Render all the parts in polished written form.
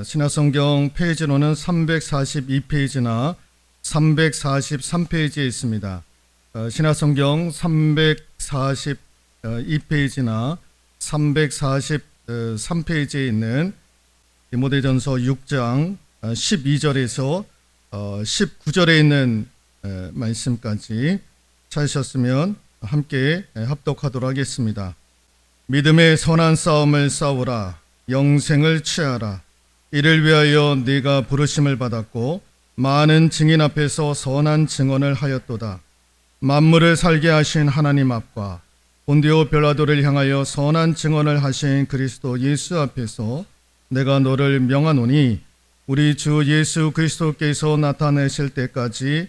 신약성경 페이지로는 342페이지나 343페이지에 있습니다. 신약성경 342페이지나 343페이지에 있는 디모데전서 6장 12절에서 19절에 있는 말씀까지 찾으셨으면 함께 합독하도록 하겠습니다. 믿음의 선한 싸움을 싸우라. 영생을 취하라. 이를 위하여 네가 부르심을 받았고 많은 증인 앞에서 선한 증언을 하였도다. 만물을 살게 하신 하나님 앞과 본디오 빌라도를 향하여 선한 증언을 하신 그리스도 예수 앞에서 내가 너를 명하노니 우리 주 예수 그리스도께서 나타내실 때까지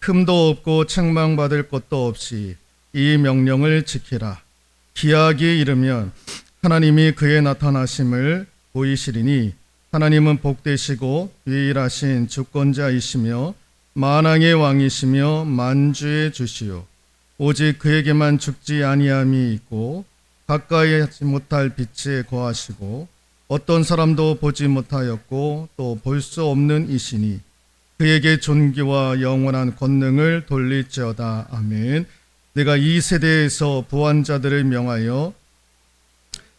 흠도 없고 책망받을 것도 없이 이 명령을 지키라. 기약이 이르면 하나님이 그의 나타나심을 보이시리니 하나님은 복되시고 유일하신 주권자이시며 만왕의 왕이시며 만주의 주시요 오직 그에게만 죽지 아니함이 있고 가까이 하지 못할 빛에 거하시고 어떤 사람도 보지 못하였고 또 볼 수 없는 이시니 그에게 존귀와 영원한 권능을 돌릴지어다. 아멘. 내가 이 세대에서 부한 자들을 명하여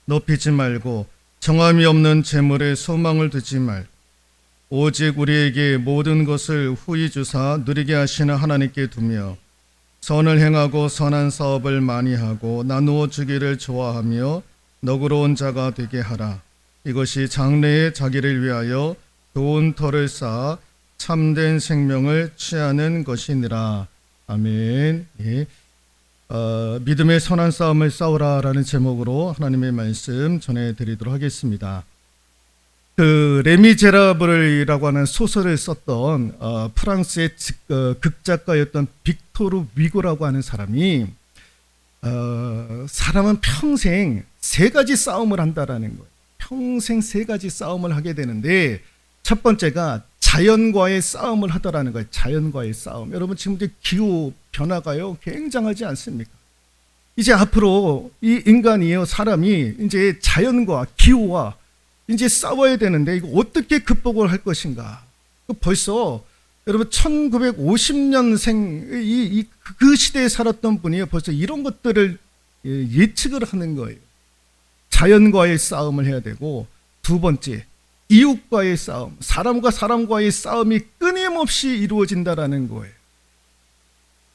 높이지 말고 정함이 없는 재물에 소망을 두지 말고 오직 우리에게 모든 것을 후히 주사 누리게 하시는 하나님께 두며 선을 행하고 선한 사업을 많이 하고 나누어 주기를 좋아하며 너그러운 자가 되게 하라. 이것이 장래에 자기를 위하여 좋은 터를 쌓아 참된 생명을 취하는 것이니라. 아멘. 예. 믿음의 선한 싸움을 싸우라라는 제목으로 하나님의 말씀 전해드리도록 하겠습니다. 레미제라블이라고 하는 소설을 썼던 프랑스의 극작가였던 빅토르 위고라고 하는 사람이 사람은 평생 세 가지 싸움을 한다라는 거예요. 평생 세 가지 싸움을 하게 되는데 첫 번째가 자연과의 싸움을 하더라는 거예요. 자연과의 싸움. 여러분 지금 이제 기후 변화가요 굉장하지 않습니까? 이제 앞으로 이 인간이요 사람이 이제 자연과 기후와 이제 싸워야 되는데 이거 어떻게 극복을 할 것인가? 벌써 여러분 1950년생 그 시대에 살았던 분이 벌써 이런 것들을 예측을 하는 거예요. 자연과의 싸움을 해야 되고 두 번째 이웃과의 싸움, 사람과 사람과의 싸움이 끊임없이 이루어진다라는 거예요.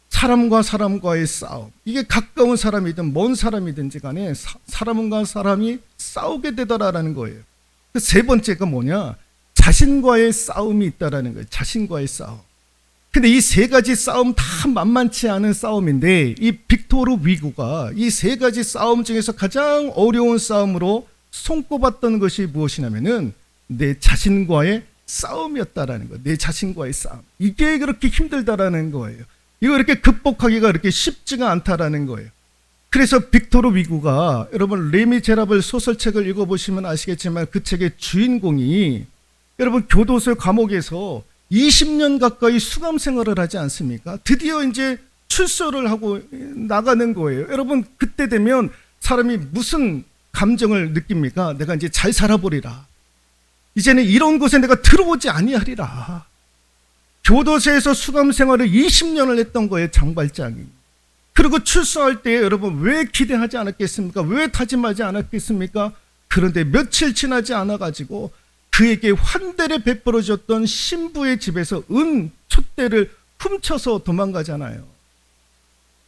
사람과 사람과의 싸움, 이게 가까운 사람이든 먼 사람이든지 간에 사람과 사람이 싸우게 되더라라는 거예요. 그 세 번째가 뭐냐? 자신과의 싸움이 있다라는 거예요. 자신과의 싸움. 근데 이 세 가지 싸움 다 만만치 않은 싸움인데 이 빅토르 위고가 이 세 가지 싸움 중에서 가장 어려운 싸움으로 손꼽았던 것이 무엇이냐면은 내 자신과의 싸움이었다라는 거예요. 내 자신과의 싸움. 이게 그렇게 힘들다라는 거예요. 이거 이렇게 극복하기가 그렇게 쉽지가 않다라는 거예요. 그래서 빅토르 위고가 여러분 레미제라블 소설책을 읽어보시면 아시겠지만 그 책의 주인공이 여러분 교도소 감옥에서 20년 가까이 수감 생활을 하지 않습니까? 드디어 이제 출소를 하고 나가는 거예요. 여러분 그때 되면 사람이 무슨 감정을 느낍니까? 내가 이제 잘 살아보리라. 이제는 이런 곳에 내가 들어오지 아니하리라. 교도소에서 수감 생활을 20년을 했던 거예요. 장발장이. 그리고 출소할 때 여러분 왜 기대하지 않았겠습니까? 왜 다짐하지 않았겠습니까? 그런데 며칠 지나지 않아가지고 그에게 환대를 베풀어 줬던 신부의 집에서 은 촛대를 훔쳐서 도망가잖아요.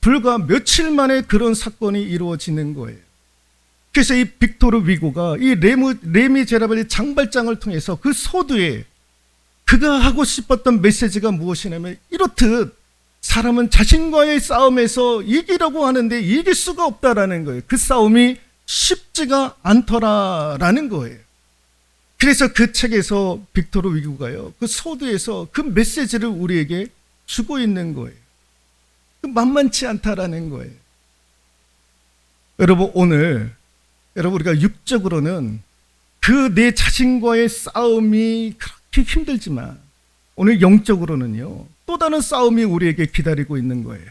불과 며칠 만에 그런 사건이 이루어지는 거예요. 그래서 이 빅토르 위고가 이 레미제라블의 장발장을 통해서 그 서두에 그가 하고 싶었던 메시지가 무엇이냐면 이렇듯 사람은 자신과의 싸움에서 이기려고 하는데 이길 수가 없다라는 거예요. 그 싸움이 쉽지가 않더라라는 거예요. 그래서 그 책에서 빅토르 위고가요 그 서두에서 그 메시지를 우리에게 주고 있는 거예요. 만만치 않다라는 거예요. 여러분 오늘 우리가 육적으로는 그 내 자신과의 싸움이 그렇게 힘들지만 오늘 영적으로는요 또 다른 싸움이 우리에게 기다리고 있는 거예요.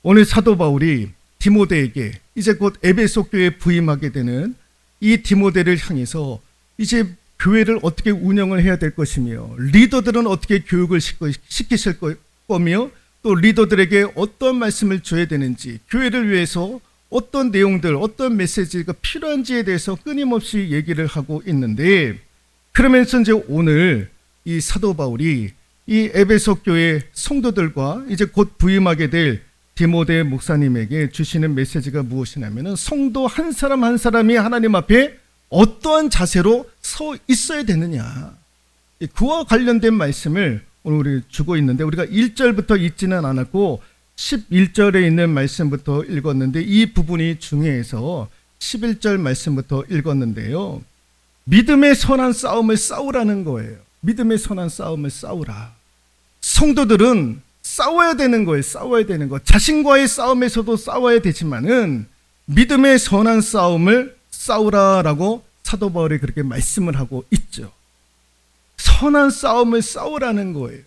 오늘 사도 바울이 디모데에게 이제 곧 에베소 교회에 부임하게 되는 이 디모데를 향해서 이제 교회를 어떻게 운영을 해야 될 것이며 리더들은 어떻게 교육을 시키실 거며 또 리더들에게 어떤 말씀을 줘야 되는지 교회를 위해서 어떤 내용들 어떤 메시지가 필요한지에 대해서 끊임없이 얘기를 하고 있는데 그러면서 이제 오늘 이 사도 바울이 이 에베소 교회 성도들과 이제 곧 부임하게 될 디모데 목사님에게 주시는 메시지가 무엇이냐면은 성도 한 사람 한 사람이 하나님 앞에 어떠한 자세로 서 있어야 되느냐. 그와 관련된 말씀을 오늘 우리 주고 있는데 우리가 1절부터 읽지는 않았고 11절에 있는 말씀부터 읽었는데 이 부분이 중요해서 11절 말씀부터 읽었는데요. 믿음의 선한 싸움을 싸우라는 거예요. 믿음의 선한 싸움을 싸우라. 성도들은 싸워야 되는 거예요. 싸워야 되는 거. 자신과의 싸움에서도 싸워야 되지만은 믿음의 선한 싸움을 싸우라라고 사도 바울이 그렇게 말씀을 하고 있죠. 선한 싸움을 싸우라는 거예요.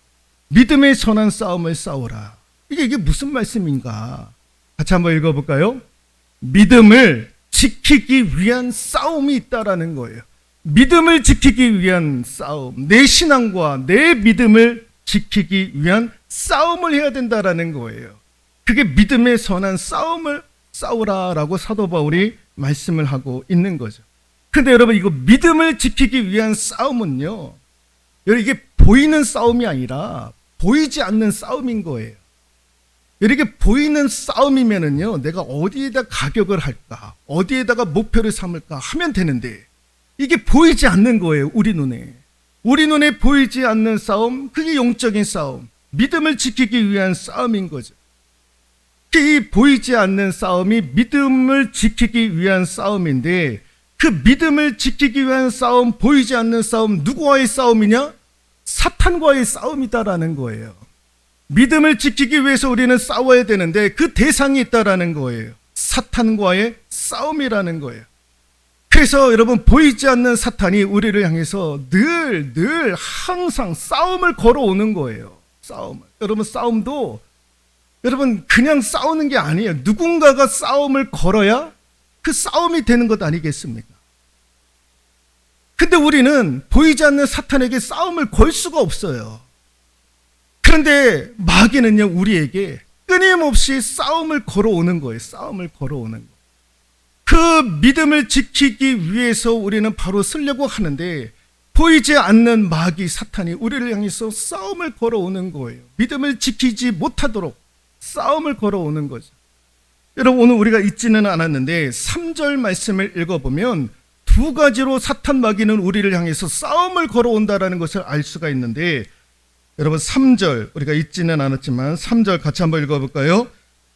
믿음의 선한 싸움을 싸우라. 이게 무슨 말씀인가? 같이 한번 읽어볼까요? 믿음을 지키기 위한 싸움이 있다라는 거예요. 믿음을 지키기 위한 싸움, 내 신앙과 내 믿음을 지키기 위한 싸움을 해야 된다라는 거예요. 그게 믿음의 선한 싸움을 싸우라라고 사도 바울이 말씀을 하고 있는 거죠. 근데 여러분 이거 믿음을 지키기 위한 싸움은요, 여러분 이게 보이는 싸움이 아니라 보이지 않는 싸움인 거예요. 이렇게 보이는 싸움이면은요, 내가 어디에다 가격을 할까, 어디에다가 목표를 삼을까 하면 되는데 이게 보이지 않는 거예요. 우리 눈에 보이지 않는 싸움, 그게 영적인 싸움, 믿음을 지키기 위한 싸움인 거죠. 이 보이지 않는 싸움이 믿음을 지키기 위한 싸움인데 그 믿음을 지키기 위한 싸움, 보이지 않는 싸움, 누구와의 싸움이냐? 사탄과의 싸움이다라는 거예요. 믿음을 지키기 위해서 우리는 싸워야 되는데 그 대상이 있다라는 거예요. 사탄과의 싸움이라는 거예요. 그래서 여러분 보이지 않는 사탄이 우리를 향해서 늘 항상 싸움을 걸어오는 거예요. 싸움을. 여러분 싸움도 여러분 그냥 싸우는 게 아니에요. 누군가가 싸움을 걸어야 그 싸움이 되는 것 아니겠습니까? 근데 우리는 보이지 않는 사탄에게 싸움을 걸 수가 없어요. 그런데 마귀는요, 우리에게 끊임없이 싸움을 걸어오는 거예요. 싸움을 걸어오는 거예요. 그 믿음을 지키기 위해서 우리는 바로 쓰려고 하는데 보이지 않는 마귀 사탄이 우리를 향해서 싸움을 걸어오는 거예요. 믿음을 지키지 못하도록 싸움을 걸어오는 거죠. 여러분 오늘 우리가 읽지는 않았는데 3절 말씀을 읽어보면 두 가지로 사탄 마귀는 우리를 향해서 싸움을 걸어온다라는 것을 알 수가 있는데 여러분 3절 우리가 읽지는 않았지만 3절 같이 한번 읽어볼까요?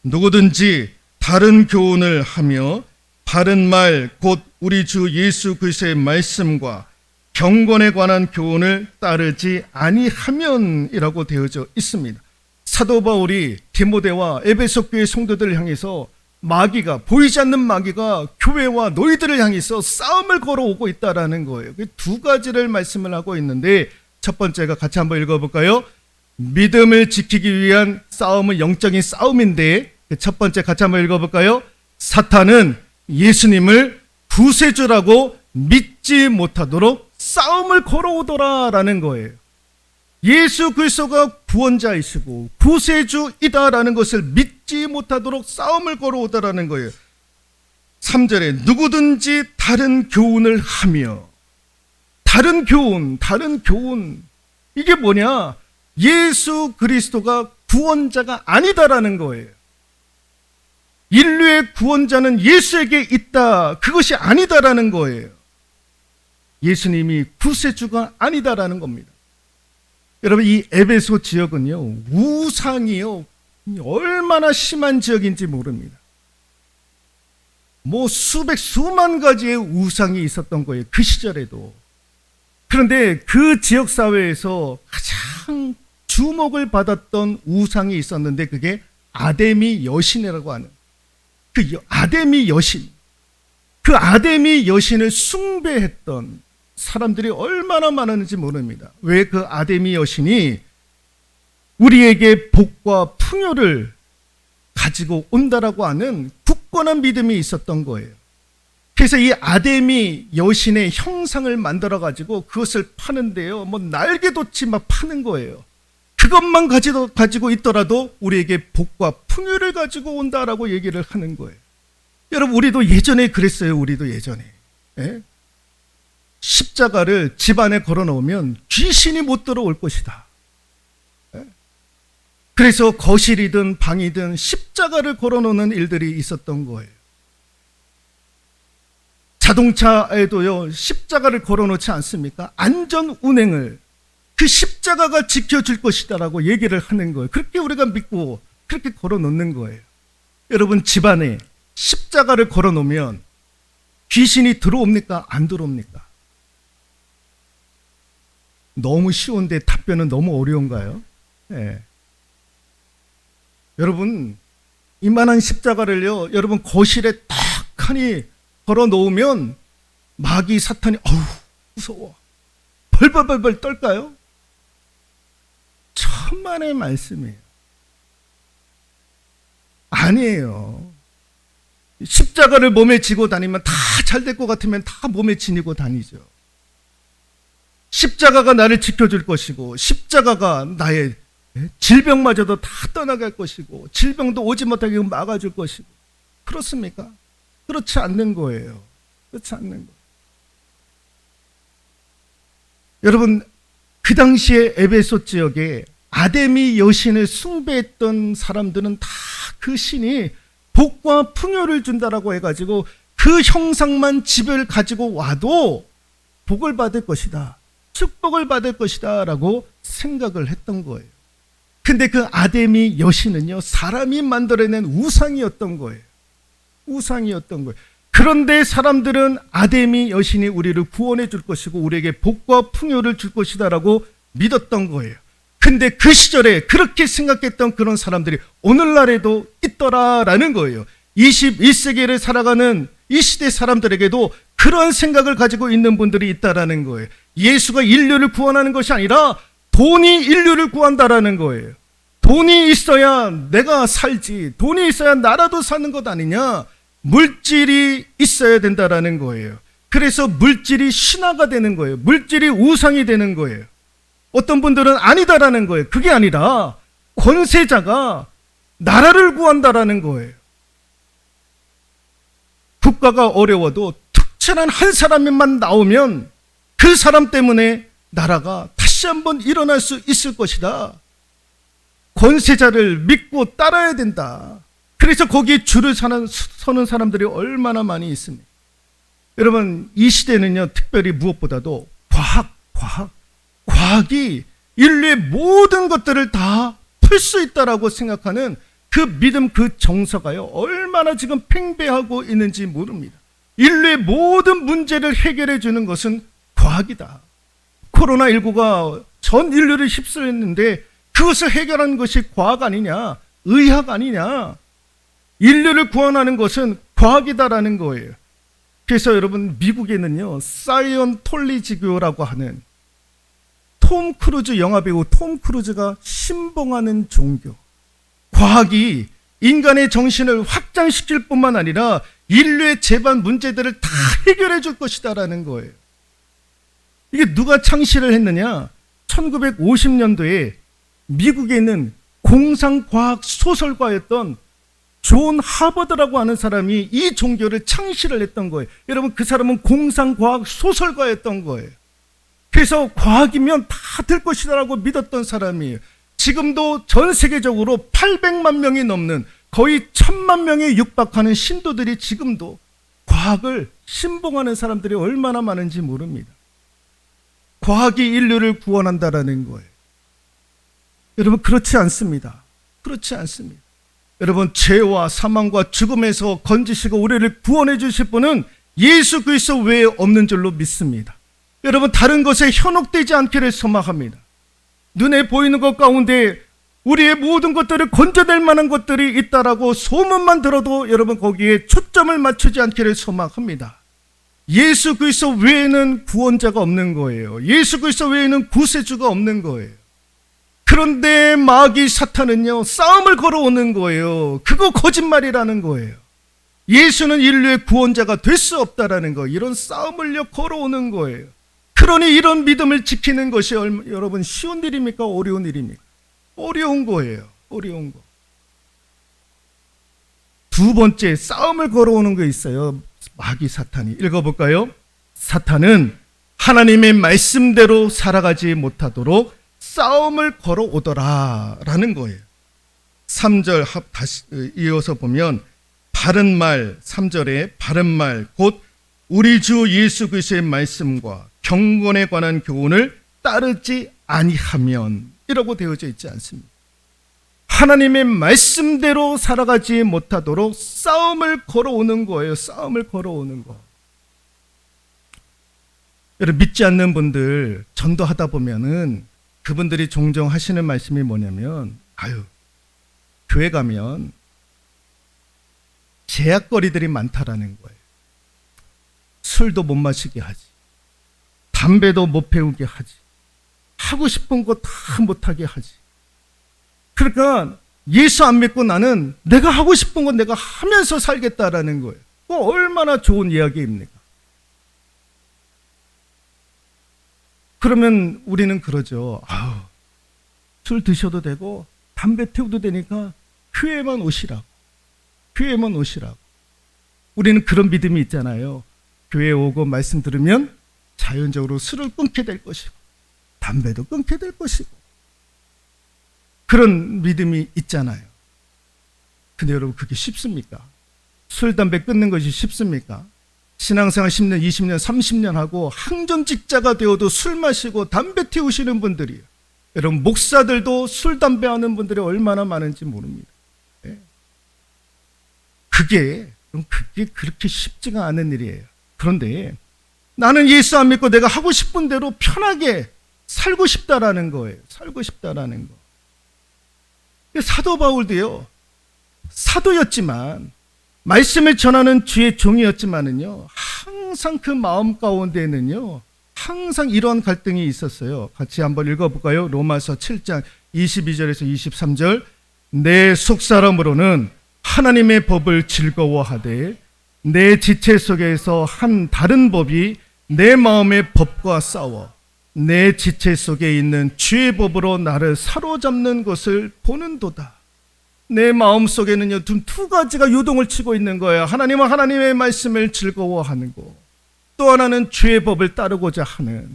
누구든지 다른 교훈을 하며 바른 말 곧 우리 주 예수 그리스도의 말씀과 경건에 관한 교훈을 따르지 아니하면이라고 되어져 있습니다. 사도 바울이 디모데와 에베소 교회 성도들을 향해서 마귀가 보이지 않는 마귀가 교회와 너희들을 향해서 싸움을 걸어오고 있다라는 거예요. 두 가지를 말씀을 하고 있는데 첫 번째가 같이 한번 읽어볼까요? 믿음을 지키기 위한 싸움은 영적인 싸움인데 첫 번째 같이 한번 읽어볼까요? 사탄은 예수님을 구세주라고 믿지 못하도록 싸움을 걸어오더라라는 거예요. 예수 그리스도가 구원자이시고 구세주이다라는 것을 믿지 못하도록 싸움을 걸어오더라는 거예요. 3절에 누구든지 다른 교훈을 하며 다른 교훈 이게 뭐냐? 예수 그리스도가 구원자가 아니다라는 거예요. 인류의 구원자는 예수에게 있다. 그것이 아니다라는 거예요. 예수님이 구세주가 아니다라는 겁니다. 여러분 이 에베소 지역은요 우상이요 얼마나 심한 지역인지 모릅니다. 뭐 수만 가지의 우상이 있었던 거예요. 그 시절에도. 그런데 그 지역 사회에서 가장 주목을 받았던 우상이 있었는데 그게 아데미 여신이라고 하는 그 아데미 여신. 그 아데미 여신을 숭배했던 사람들이 얼마나 많았는지 모릅니다. 왜 그 아데미 여신이 우리에게 복과 풍요를 가지고 온다라고 하는 굳건한 믿음이 있었던 거예요. 그래서 이 아데미 여신의 형상을 만들어 가지고 그것을 파는데요, 뭐 날개도치 막 파는 거예요. 그것만 가지고 있더라도 우리에게 복과 풍요를 가지고 온다라고 얘기를 하는 거예요. 여러분, 우리도 예전에 그랬어요. 우리도 예전에, 예? 십자가를 집안에 걸어 놓으면 귀신이 못 들어올 것이다. 예? 그래서 거실이든 방이든 십자가를 걸어 놓는 일들이 있었던 거예요. 자동차에도요, 십자가를 걸어 놓지 않습니까? 안전 운행을 그 십자가가 지켜줄 것이다라고 얘기를 하는 거예요. 그렇게 우리가 믿고 그렇게 걸어 놓는 거예요. 여러분, 집안에 십자가를 걸어 놓으면 귀신이 들어옵니까? 안 들어옵니까? 너무 쉬운데 답변은 너무 어려운가요? 네. 여러분, 이만한 십자가를요, 여러분 거실에 딱 하니 걸어 놓으면 마귀 사탄이 어우 무서워 벌벌벌벌 떨까요? 천만의 말씀이에요. 아니에요. 십자가를 몸에 지고 다니면 다 잘 될 것 같으면 다 몸에 지니고 다니죠. 십자가가 나를 지켜줄 것이고, 십자가가 나의 질병마저도 다 떠나갈 것이고, 질병도 오지 못하게 막아줄 것이고, 그렇습니까? 그렇지 않는 거예요. 그렇지 않는 거예요. 여러분, 그 당시에 에베소 지역에 아데미 여신을 숭배했던 사람들은 다 그 신이 복과 풍요를 준다라고 해가지고 그 형상만 집을 가지고 와도 복을 받을 것이다, 축복을 받을 것이다 라고 생각을 했던 거예요. 근데 그 아데미 여신은요, 사람이 만들어낸 우상이었던 거예요. 우상이었던 거예요. 그런데 사람들은 아데미 여신이 우리를 구원해 줄 것이고 우리에게 복과 풍요를 줄 것이다 라고 믿었던 거예요. 근데 그 시절에 그렇게 생각했던 그런 사람들이 오늘날에도 있더라라는 거예요. 21세기를 살아가는 이 시대 사람들에게도 그런 생각을 가지고 있는 분들이 있다라는 거예요. 예수가 인류를 구원하는 것이 아니라 돈이 인류를 구한다라는 거예요. 돈이 있어야 내가 살지, 돈이 있어야 나라도 사는 것 아니냐, 물질이 있어야 된다라는 거예요. 그래서 물질이 신화가 되는 거예요. 물질이 우상이 되는 거예요. 어떤 분들은 아니다라는 거예요. 그게 아니라 권세자가 나라를 구한다라는 거예요. 국가가 어려워도 특별한 한 사람만 나오면 그 사람 때문에 나라가 다시 한번 일어날 수 있을 것이다. 권세자를 믿고 따라야 된다. 그래서 거기에 줄을 서는 사람들이 얼마나 많이 있습니까? 여러분, 이 시대는요, 특별히 무엇보다도 과학이 인류의 모든 것들을 다 풀 수 있다라고 생각하는 그 믿음, 그 정서가요, 얼마나 지금 팽배하고 있는지 모릅니다. 인류의 모든 문제를 해결해 주는 것은 과학이다. 코로나19가 전 인류를 휩쓸렸는데 그것을 해결한 것이 과학 아니냐, 의학 아니냐, 인류를 구원하는 것은 과학이다라는 거예요. 그래서 여러분, 미국에는요, 사이언톨리지교라고 하는 톰 크루즈 영화배우 톰 크루즈가 신봉하는 종교, 과학이 인간의 정신을 확장시킬 뿐만 아니라 인류의 재반 문제들을 다 해결해 줄 것이다라는 거예요. 이게 누가 창시를 했느냐? 1950년도에 미국에 있는 공상과학 소설가였던 존 하버드라고 하는 사람이 이 종교를 창시를 했던 거예요. 여러분, 그 사람은 공상과학 소설가였던 거예요. 그래서 과학이면 다 될 것이라고 믿었던 사람이에요. 지금도 전 세계적으로 800만 명이 넘는 거의 1000만 명에 육박하는 신도들이 지금도 과학을 신봉하는 사람들이 얼마나 많은지 모릅니다. 과학이 인류를 구원한다라는 거예요. 여러분, 그렇지 않습니다. 그렇지 않습니다. 여러분, 죄와 사망과 죽음에서 건지시고 우리를 구원해 주실 분은 예수 그리스도 외에 없는 줄로 믿습니다. 여러분, 다른 것에 현혹되지 않기를 소망합니다. 눈에 보이는 것 가운데 우리의 모든 것들을 건져낼 만한 것들이 있다라고 소문만 들어도 여러분, 거기에 초점을 맞추지 않기를 소망합니다. 예수 그리스도 외에는 구원자가 없는 거예요. 예수 그리스도 외에는 구세주가 없는 거예요. 그런데 마귀 사탄은요, 싸움을 걸어오는 거예요. 그거 거짓말이라는 거예요. 예수는 인류의 구원자가 될 수 없다라는 거, 이런 싸움을 걸어오는 거예요. 그러니 이런 믿음을 지키는 것이 여러분 쉬운 일입니까? 어려운 일입니까? 어려운 거예요. 어려운 거. 두 번째 싸움을 걸어오는 거 있어요. 마귀 사탄이. 읽어볼까요? 사탄은 하나님의 말씀대로 살아가지 못하도록 싸움을 걸어오더라 라는 거예요. 3절 다시 이어서 보면 바른 말, 3절에 바른 말 곧 우리 주 예수 그리스도의 말씀과 경건에 관한 교훈을 따르지 아니하면 이라고 되어져 있지 않습니다. 하나님의 말씀대로 살아가지 못하도록 싸움을 걸어오는 거예요. 싸움을 걸어오는 거. 여러분 믿지 않는 분들 전도하다 보면은 그분들이 종종 하시는 말씀이 뭐냐면 교회 가면 제약거리들이 많다라는 거예요. 술도 못 마시게 하지. 담배도 못 피우게 하지. 하고 싶은 거 다 못하게 하지. 그러니까 예수 안 믿고 나는 내가 하고 싶은 건 내가 하면서 살겠다라는 거예요. 얼마나 좋은 이야기입니까? 그러면 우리는 그러죠. 술 드셔도 되고 담배 태워도 되니까 교회만 오시라고. 교회만 오시라고. 우리는 그런 믿음이 있잖아요. 교회에 오고 말씀 들으면 자연적으로 술을 끊게 될 것이고 담배도 끊게 될 것이고 그런 믿음이 있잖아요. 근데 여러분 그게 쉽습니까? 술, 담배 끊는 것이 쉽습니까? 신앙생활 10년, 20년, 30년 하고 항전직자가 되어도 술 마시고 담배 태우시는 분들이에요. 여러분 목사들도 술, 담배 하는 분들이 얼마나 많은지 모릅니다. 그게 그렇게 쉽지가 않은 일이에요. 그런데 나는 예수 안 믿고 내가 하고 싶은 대로 편하게 살고 싶다라는 거예요. 살고 싶다라는 거. 사도 바울도요. 사도였지만 말씀을 전하는 주의 종이었지만은요. 항상 그 마음 가운데는요. 항상 이런 갈등이 있었어요. 같이 한번 읽어볼까요? 로마서 7장 22절에서 23절. 내 속사람으로는 하나님의 법을 즐거워하되 내 지체 속에서 한 다른 법이 내 마음의 법과 싸워 내 지체 속에 있는 죄의 법으로 나를 사로잡는 것을 보는도다. 내 마음 속에는요 두 가지가 요동을 치고 있는 거예요. 하나님은 하나님의 말씀을 즐거워하는 거, 또 하나는 죄의 법을 따르고자 하는,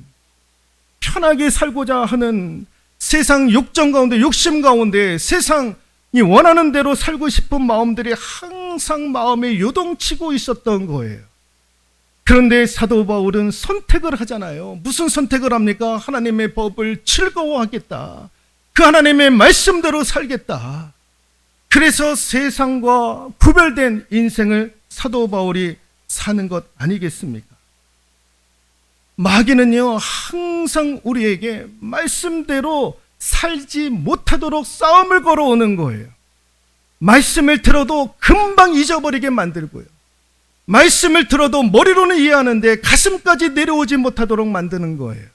편하게 살고자 하는 세상 욕정 가운데, 욕심 가운데 세상이 원하는 대로 살고 싶은 마음들이 항상 마음에 요동치고 있었던 거예요. 그런데 사도 바울은 선택을 하잖아요. 무슨 선택을 합니까? 하나님의 법을 즐거워하겠다. 그 하나님의 말씀대로 살겠다. 그래서 세상과 구별된 인생을 사도 바울이 사는 것 아니겠습니까? 마귀는요 항상 우리에게 말씀대로 살지 못하도록 싸움을 걸어오는 거예요. 말씀을 들어도 금방 잊어버리게 만들고요. 말씀을 들어도 머리로는 이해하는데 가슴까지 내려오지 못하도록 만드는 거예요.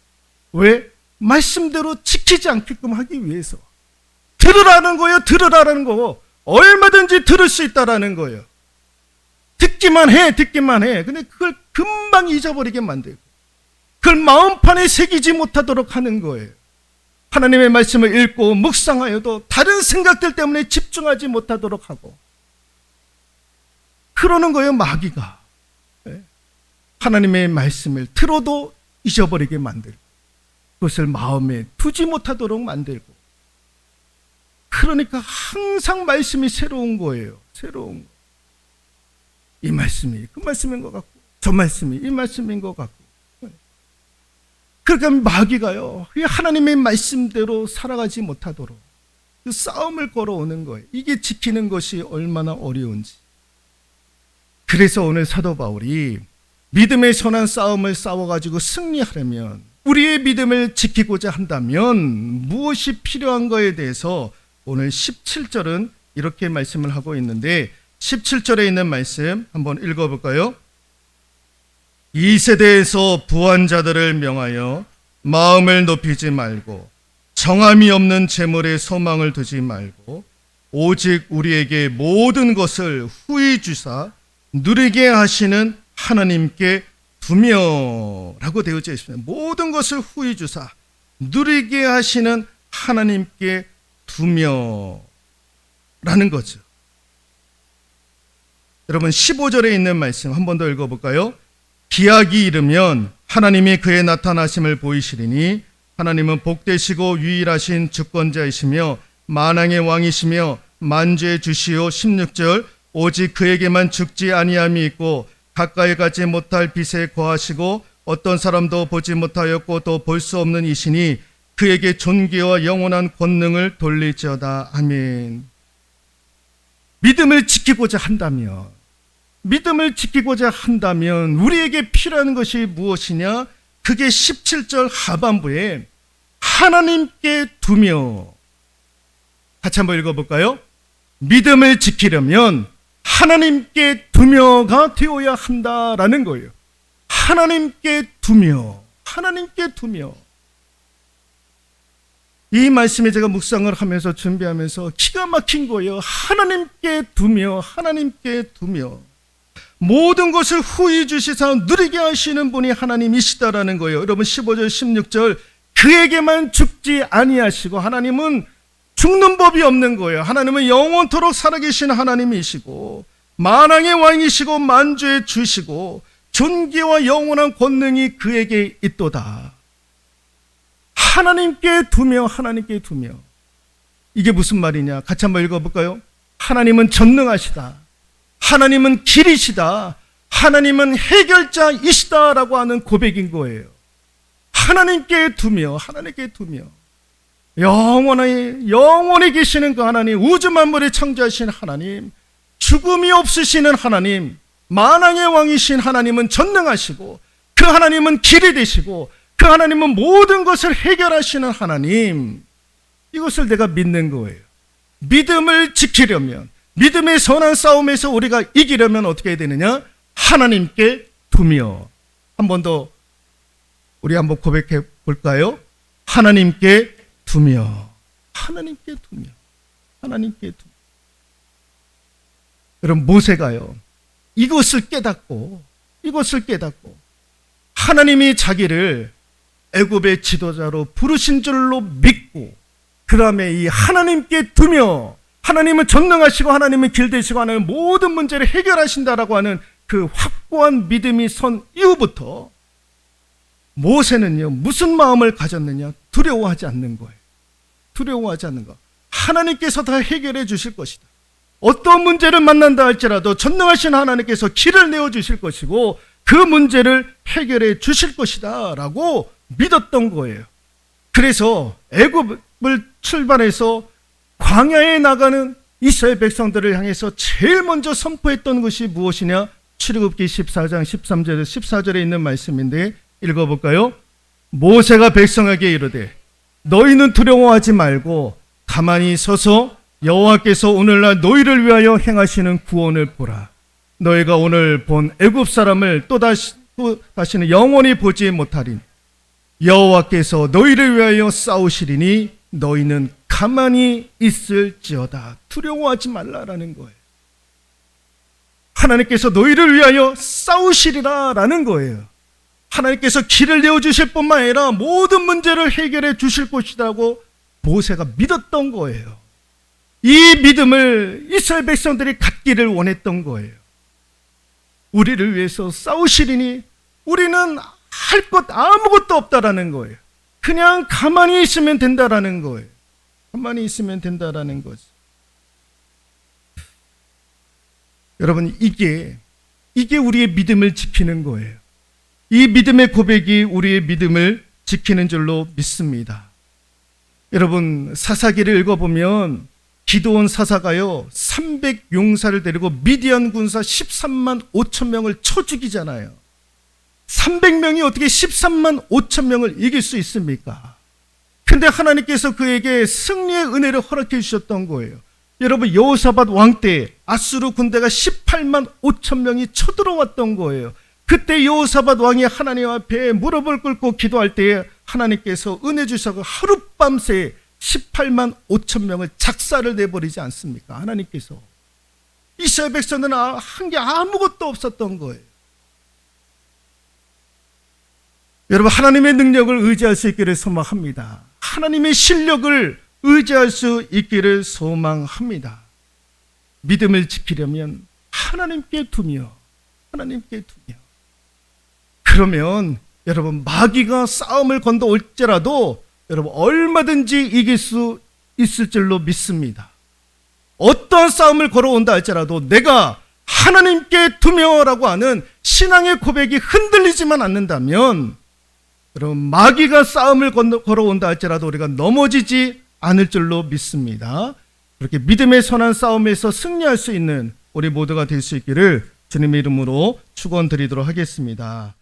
왜? 말씀대로 지키지 않게끔 하기 위해서. 들으라는 거예요. 들으라는 거. 얼마든지 들을 수 있다라는 거예요. 듣기만 해. 근데 그걸 금방 잊어버리게 만들고 그걸 마음판에 새기지 못하도록 하는 거예요. 하나님의 말씀을 읽고 묵상하여도 다른 생각들 때문에 집중하지 못하도록 하고 그러는 거예요. 마귀가. 하나님의 말씀을 들어도 잊어버리게 만들고 그것을 마음에 두지 못하도록 만들고, 그러니까 항상 말씀이 새로운 거예요. 새로운 거. 이 말씀이 그 말씀인 것 같고 저 말씀이 이 말씀인 것 같고. 그러니까 마귀가요 하나님의 말씀대로 살아가지 못하도록 그 싸움을 걸어오는 거예요. 이게 지키는 것이 얼마나 어려운지. 그래서 오늘 사도 바울이 믿음의 선한 싸움을 싸워가지고 승리하려면, 우리의 믿음을 지키고자 한다면 무엇이 필요한 거에 대해서 오늘 17절은 이렇게 말씀을 하고 있는데, 17절에 있는 말씀 한번 읽어볼까요? 이 세대에서 부한 자들을 명하여 마음을 높이지 말고 정함이 없는 재물에 소망을 두지 말고 오직 우리에게 모든 것을 후히 주사 누리게 하시는 하나님께 두며라고 되어져 있습니다. 모든 것을 후히 주사 누리게 하시는 하나님께 두며라는 거죠. 여러분 15절에 있는 말씀 한 번 더 읽어볼까요? 기약이 이르면 하나님이 그의 나타나심을 보이시리니 하나님은 복되시고 유일하신 주권자이시며 만왕의 왕이시며 만주의 주시오. 16절 오직 그에게만 죽지 아니함이 있고 가까이 가지 못할 빛에 거하시고 어떤 사람도 보지 못하였고 또 볼 수 없는 이시니 그에게 존귀와 영원한 권능을 돌릴지어다. 아멘. 믿음을 지키고자 한다면 우리에게 필요한 것이 무엇이냐? 그게 17절 하반부에 하나님께 두며, 같이 한번 읽어볼까요? 믿음을 지키려면 하나님께 두며가 되어야 한다라는 거예요. 하나님께 두며. 이 말씀에 제가 묵상을 하면서 준비하면서 기가 막힌 거예요. 하나님께 두며. 모든 것을 후히 주시사 누리게 하시는 분이 하나님이시다라는 거예요. 여러분 15절 16절 그에게만 죽지 아니하시고, 하나님은 죽는 법이 없는 거예요. 하나님은 영원토록 살아계신 하나님이시고 만왕의 왕이시고 만주의 주시고 존귀와 영원한 권능이 그에게 있도다. 하나님께 두며. 이게 무슨 말이냐? 같이 한번 읽어볼까요? 하나님은 전능하시다. 하나님은 길이시다. 하나님은 해결자이시다라고 하는 고백인 거예요. 하나님께 두며. 영원히 계시는 그 하나님, 우주 만물을 창조하신 하나님, 죽음이 없으시는 하나님, 만왕의 왕이신 하나님은 전능하시고 그 하나님은 길이 되시고 그 하나님은 모든 것을 해결하시는 하나님. 이것을 내가 믿는 거예요. 믿음을 지키려면, 믿음의 선한 싸움에서 우리가 이기려면 어떻게 해야 되느냐? 하나님께 두며. 한 번 더 우리 한번 고백해 볼까요? 하나님께 두며. 여러분 모세가요, 이것을 깨닫고 하나님이 자기를 애굽의 지도자로 부르신 줄로 믿고, 그 다음에 이 하나님께 두며, 하나님은 전능하시고 하나님은 길되시고 하나님은 모든 문제를 해결하신다라고 하는 그 확고한 믿음이 선 이후부터 모세는요 무슨 마음을 가졌느냐? 두려워하지 않는 거예요. 하나님께서 다 해결해 주실 것이다. 어떤 문제를 만난다 할지라도 전능하신 하나님께서 길을 내어주실 것이고 그 문제를 해결해 주실 것이다 라고 믿었던 거예요. 그래서 애굽을 출발해서 광야에 나가는 이스라엘 백성들을 향해서 제일 먼저 선포했던 것이 무엇이냐? 출애굽기 14장 13절에서 14절에 있는 말씀인데 읽어볼까요? 모세가 백성에게 이르되 너희는 두려워하지 말고 가만히 서서 여호와께서 오늘날 너희를 위하여 행하시는 구원을 보라. 너희가 오늘 본 애굽 사람을 또다시는 영원히 보지 못하리니 여호와께서 너희를 위하여 싸우시리니 너희는 가만히 있을지어다. 두려워하지 말라라는 거예요. 하나님께서 너희를 위하여 싸우시리라라는 거예요. 하나님께서 길을 내어주실 뿐만 아니라 모든 문제를 해결해 주실 것이라고 모세가 믿었던 거예요. 이 믿음을 이스라엘 백성들이 갖기를 원했던 거예요. 우리를 위해서 싸우시리니 우리는 할 것 아무것도 없다라는 거예요. 그냥 가만히 있으면 된다라는 거예요. 여러분 이게 우리의 믿음을 지키는 거예요. 이 믿음의 고백이 우리의 믿음을 지키는 줄로 믿습니다. 여러분 사사기를 읽어보면 기드온 사사가요 300용사를 데리고 미디안 군사 13만 5천 명을 쳐 죽이잖아요. 300명이 어떻게 13만 5천 명을 이길 수 있습니까? 근데 하나님께서 그에게 승리의 은혜를 허락해 주셨던 거예요. 여러분 여호사밧 왕 때 아수르 군대가 18만 5천 명이 쳐들어왔던 거예요. 그때 여호사밧 왕이 하나님 앞에 무릎을 꿇고 기도할 때에 하나님께서 은혜 주셔서 하룻밤새 18만 5천 명을 작사를 내버리지 않습니까? 하나님께서 이스라엘 백성들은 한 게 아무것도 없었던 거예요. 여러분, 하나님의 능력을 의지할 수 있기를 소망합니다. 하나님의 실력을 의지할 수 있기를 소망합니다. 믿음을 지키려면 하나님께 두며 그러면 여러분, 마귀가 싸움을 건다 올지라도 여러분 얼마든지 이길 수 있을 줄로 믿습니다. 어떤 싸움을 걸어온다 할지라도 내가 하나님께 두며라고 하는 신앙의 고백이 흔들리지만 않는다면 여러분, 마귀가 싸움을 걸어온다 할지라도 우리가 넘어지지 않을 줄로 믿습니다. 그렇게 믿음의 선한 싸움에서 승리할 수 있는 우리 모두가 될 수 있기를 주님의 이름으로 축원드리도록 하겠습니다.